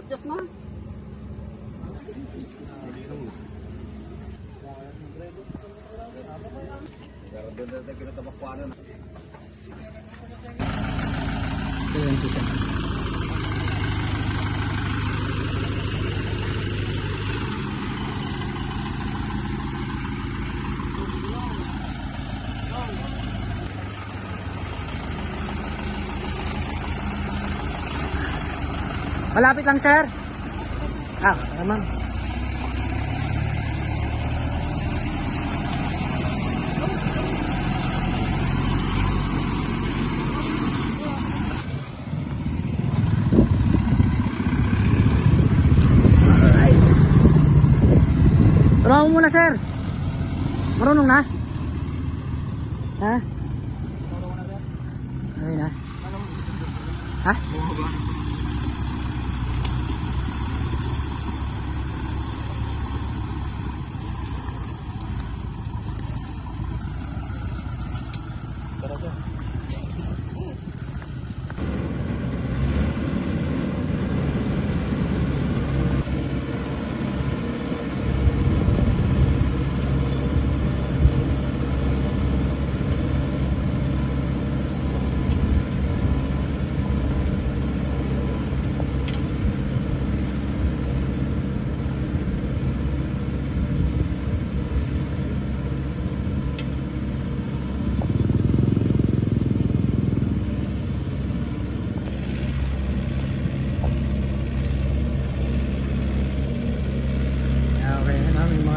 Adjust na. Malapit lang, sir. Naman. Alright. Tulungan mo muna, sir. Marunong na? Ha? Marunong na? Ha?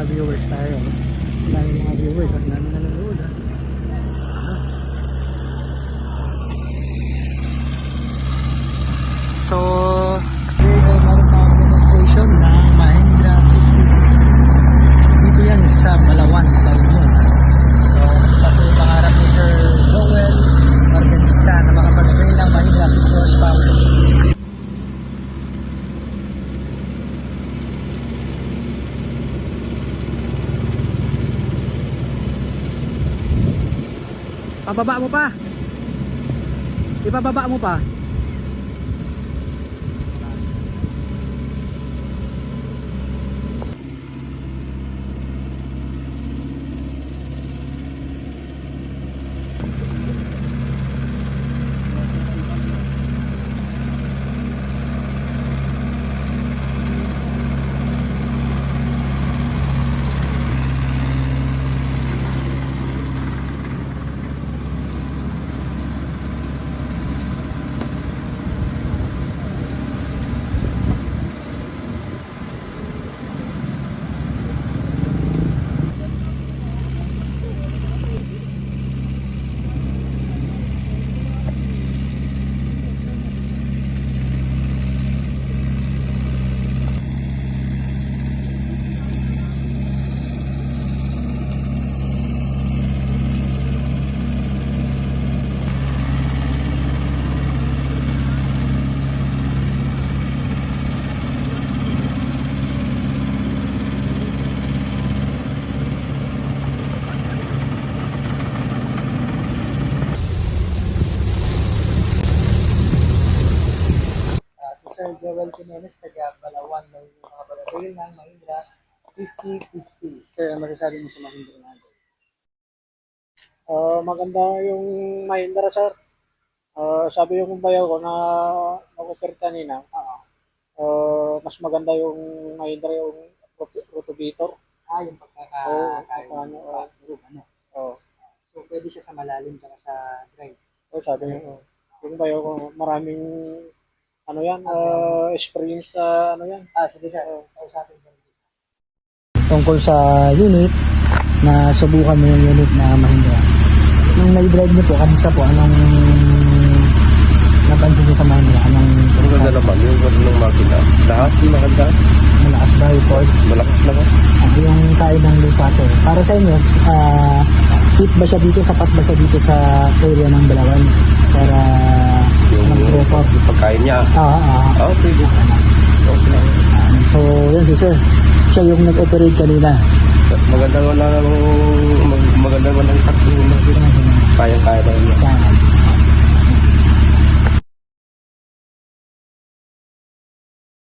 Viewers tayo. Dami mga viewers at dami nanonood. So, meron pa demonstration ng Mahindra 50. Dito yan sa Balawan, Balawan. So, pati pangarap ni Sir Joel Organista na makapag-train ng Mahindra 50 horsepower. Pababa mo pa. Ipababa mo pa. Sir Joel Jimenez, taga Balawan, may mga pag-atil ng Mahindra 50-50. Sir, ano masasabi mo sa Mahindra natin? Maganda yung Mahindra, sir. Sabi yung bayaw ko na nag-offer kanina, mas maganda yung Mahindra yung rotovator. Yung pagkakakain ano. So, pwede siya sa malalim at sa drive. Sabi yung bayaw ko, maraming experience sa yan. Sige sir, kausapin ko. Tungkol sa unit, na subukan mo yung unit na Mahindra. Nung na-drive niyo po, kamusta po? Anong napansin niyo sa Mahindra? Ang ganda naman, yung ganda ng makina. Lahat yung maganda. Malakas ba yung force? Malakas naman. Yung tayo ng lupa, sir. Para sa inyo, fit ba siya dito? Sapat ba siya dito sa area ng Balawan? Para mag-report? Yung pagkain niya. Pwede. Okay. So, yan si sir. Siya yung nag-operate kanina. Maganda wala maganda naman ang takbo mo. Kaya-kaya lang niya. Yan.